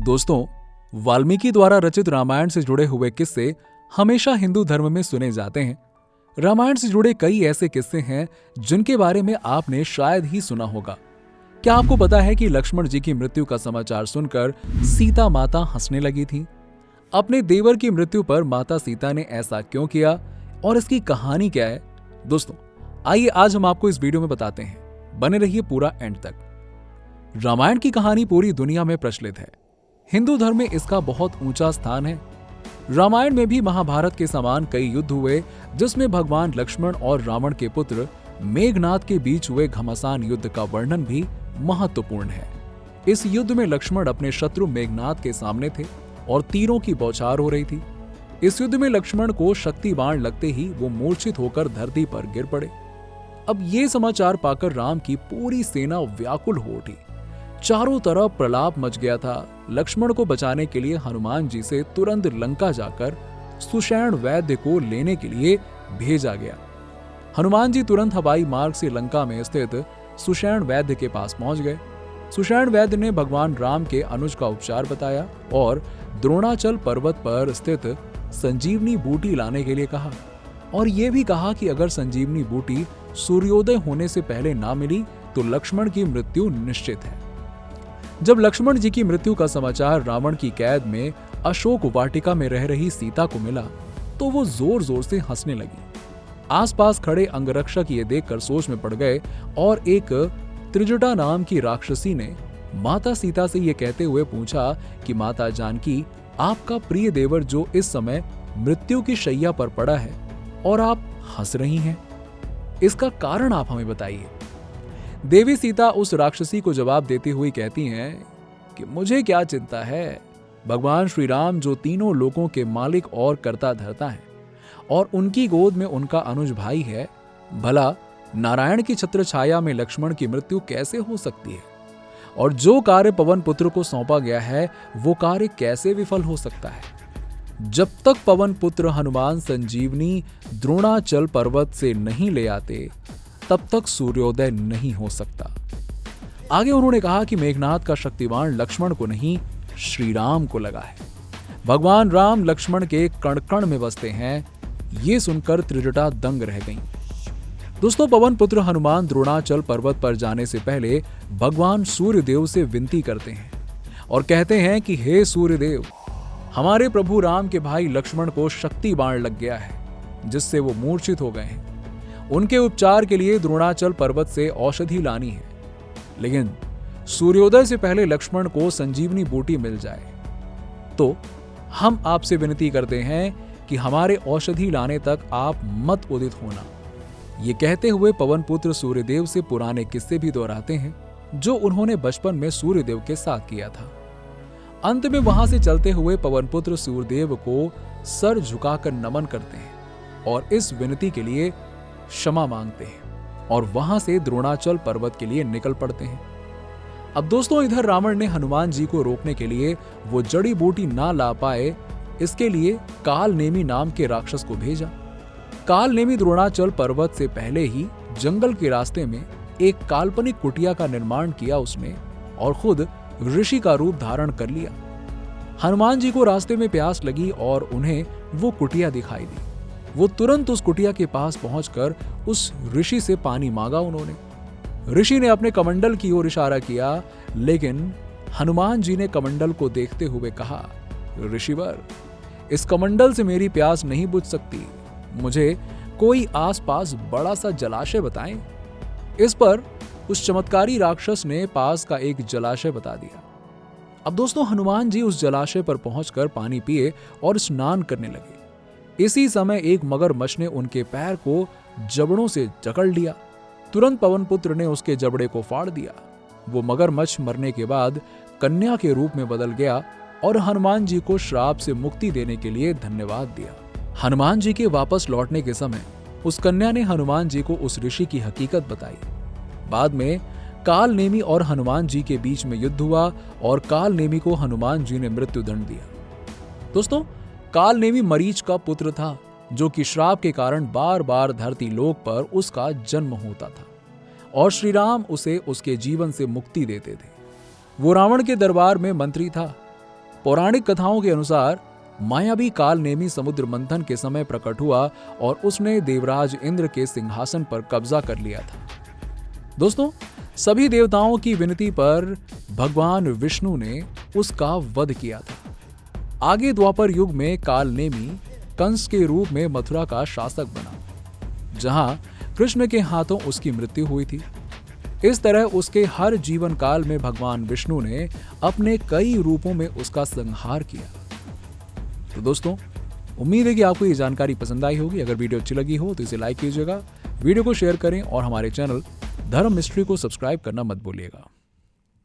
दोस्तों, वाल्मीकि द्वारा रचित रामायण से जुड़े हुए किस्से हमेशा हिंदू धर्म में सुने जाते हैं। रामायण से जुड़े कई ऐसे किस्से हैं जिनके बारे में आपने शायद ही सुना होगा। क्या आपको पता है कि लक्ष्मण जी की मृत्यु का समाचार सुनकर सीता माता हंसने लगी थी? अपने देवर की मृत्यु पर माता सीता ने ऐसा क्यों किया और इसकी कहानी क्या है? दोस्तों, आइए आज हम आपको इस वीडियो में बताते हैं। बने रहिए पूरा एंड तक। रामायण की कहानी पूरी दुनिया में प्रचलित है। हिंदू धर्म में इसका बहुत ऊंचा स्थान है। रामायण में भी महाभारत के समान कई युद्ध हुए जिसमें भगवान लक्ष्मण और रावण के पुत्र मेघनाद के बीच हुए घमासान युद्ध का वर्णन भी महत्वपूर्ण है। इस युद्ध में लक्ष्मण अपने शत्रु मेघनाद के सामने थे और तीरों की बौछार हो रही थी। इस युद्ध में लक्ष्मण को शक्ति बाण लगते ही वो मूर्छित होकर धरती पर गिर पड़े। अब ये समाचार पाकर राम की पूरी सेना व्याकुल हो उठी। चारों तरफ प्रलाप मच गया था। लक्ष्मण को बचाने के लिए हनुमान जी से तुरंत लंका जाकर सुषेण वैद्य को लेने के लिए भेजा गया। हनुमान जी तुरंत हवाई मार्ग से लंका में स्थित सुषेण वैद्य के पास पहुंच गए। सुषेण वैद्य ने भगवान राम के अनुज का उपचार बताया और द्रोणाचल पर्वत पर स्थित संजीवनी बूटी लाने के लिए कहा और यह भी कहा कि अगर संजीवनी बूटी सूर्योदय होने से पहले ना मिली तो लक्ष्मण की मृत्यु निश्चित है। जब लक्ष्मण जी की मृत्यु का समाचार रावण की कैद में अशोक वाटिका में रह रही सीता को मिला तो वो जोर जोर से हंसने लगी। आसपास खड़े अंगरक्षक ये देखकर सोच में पड़ गए और एक त्रिजटा नाम की राक्षसी ने माता सीता से ये कहते हुए पूछा कि माता जानकी, आपका प्रिय देवर जो इस समय मृत्यु की शैया पर पड़ा है और आप हंस रही हैं, इसका कारण आप हमें बताइए। देवी सीता उस राक्षसी को जवाब देती हुई कहती हैं कि मुझे क्या चिंता है, भगवान श्री राम जो तीनों लोगों के मालिक और कर्ता धर्ता है और उनकी गोद में उनका अनुज भाई है, भला नारायण की छत्र छाया में लक्ष्मण की मृत्यु कैसे हो सकती है? और जो कार्य पवन पुत्र को सौंपा गया है वो कार्य कैसे विफल हो सकता है? जब तक पवन पुत्र हनुमान संजीवनी द्रोणाचल पर्वत से नहीं ले आते तब तक सूर्योदय नहीं हो सकता। आगे उन्होंने कहा कि मेघनाद का शक्तिवान लक्ष्मण को नहीं श्री राम को लगा है। भगवान राम लक्ष्मण के कण कण में बसते हैं। ये सुनकर त्रिजटा दंग रह गईं। दोस्तों, पवन पुत्र हनुमान द्रोणाचल पर्वत पर जाने से पहले भगवान सूर्यदेव से विनती करते हैं और कहते हैं कि हे सूर्यदेव, हमारे प्रभु राम के भाई लक्ष्मण को शक्ति बाण लग गया है जिससे वो मूर्छित हो गए हैं। उनके उपचार के लिए द्रोणाचल पर्वत से औषधि लानी है, लेकिन सूर्योदय से पहले लक्ष्मण को संजीवनी बूटी मिल जाए तो हम आपसे विनती करते हैं कि हमारे औषधि लाने तक आप मत उदित होना। ये कहते हुए पवन पुत्र सूर्यदेव से पुराने किस्से भी दोहराते हैं जो उन्होंने बचपन में सूर्यदेव के साथ किया था। अंत में वहां से चलते हुए पवन पुत्र सूर्यदेव को सर झुकाकर नमन करते हैं और इस विनती के लिए क्षमा मांगते हैं और वहां से द्रोणाचल पर्वत के लिए निकल पड़ते हैं। अब दोस्तों, इधर रावण ने हनुमान जी को रोकने के लिए वो जड़ी बूटी ना ला पाए, इसके लिए काल नेमी नाम के राक्षस को भेजा। काल नेमी द्रोणाचल पर्वत से पहले ही जंगल के रास्ते में एक काल्पनिक कुटिया का निर्माण किया उसने और खुद ऋषि का रूप धारण कर लिया। हनुमान जी को रास्ते में प्यास लगी और उन्हें वो कुटिया दिखाई दी। वो तुरंत उस कुटिया के पास पहुंचकर उस ऋषि से पानी मांगा उन्होंने। ऋषि ने अपने कमंडल की ओर इशारा किया, लेकिन हनुमान जी ने कमंडल को देखते हुए कहा, ऋषिवर, इस कमंडल से मेरी प्यास नहीं बुझ सकती, मुझे कोई आसपास बड़ा सा जलाशय बताएं। इस पर उस चमत्कारी राक्षस ने पास का एक जलाशय बता दिया। अब दोस्तों, हनुमान जी उस जलाशय पर पहुंचकर पानी पिए और स्नान करने लगे। इसी समय एक मगरमच्छ ने उनके पैर को जबड़ों से जकड़ लिया। तुरंत पवन पुत्र ने उसके जबड़े को फाड़ दिया। वो मगरमच्छ मरने के बाद कन्या के रूप में बदल गया और हनुमान जी को श्राप से मुक्ति देने के लिए धन्यवाद दिया। हनुमान जी के वापस लौटने के समय उस कन्या ने हनुमान जी को उस ऋषि की हकीकत बताई। बाद में काल नेमी और हनुमान जी के बीच में युद्ध हुआ और काल नेमी को हनुमान जी ने मृत्यु दंड दिया। दोस्तों, काल नेमी मरीच का पुत्र था जो कि श्राप के कारण बार बार धरती लोक पर उसका जन्म होता था और श्री राम उसे उसके जीवन से मुक्ति देते थे। वो रावण के दरबार में मंत्री था। पौराणिक कथाओं के अनुसार मायावी काल नेमी समुद्र मंथन के समय प्रकट हुआ और उसने देवराज इंद्र के सिंहासन पर कब्जा कर लिया था। दोस्तों, सभी देवताओं की विनती पर भगवान विष्णु ने उसका वध किया था। आगे द्वापर युग में काल नेमी कंस के रूप में मथुरा का शासक बना, जहां कृष्ण के हाथों उसकी मृत्यु हुई थी। इस तरह उसके हर जीवन काल में भगवान विष्णु ने अपने कई रूपों में उसका संहार किया। तो दोस्तों, उम्मीद है कि आपको ये जानकारी पसंद आई होगी। अगर वीडियो अच्छी लगी हो तो इसे लाइक कीजिएगा, वीडियो को शेयर करें और हमारे चैनल धर्म मिस्ट्री को सब्सक्राइब करना मत भूलिएगा।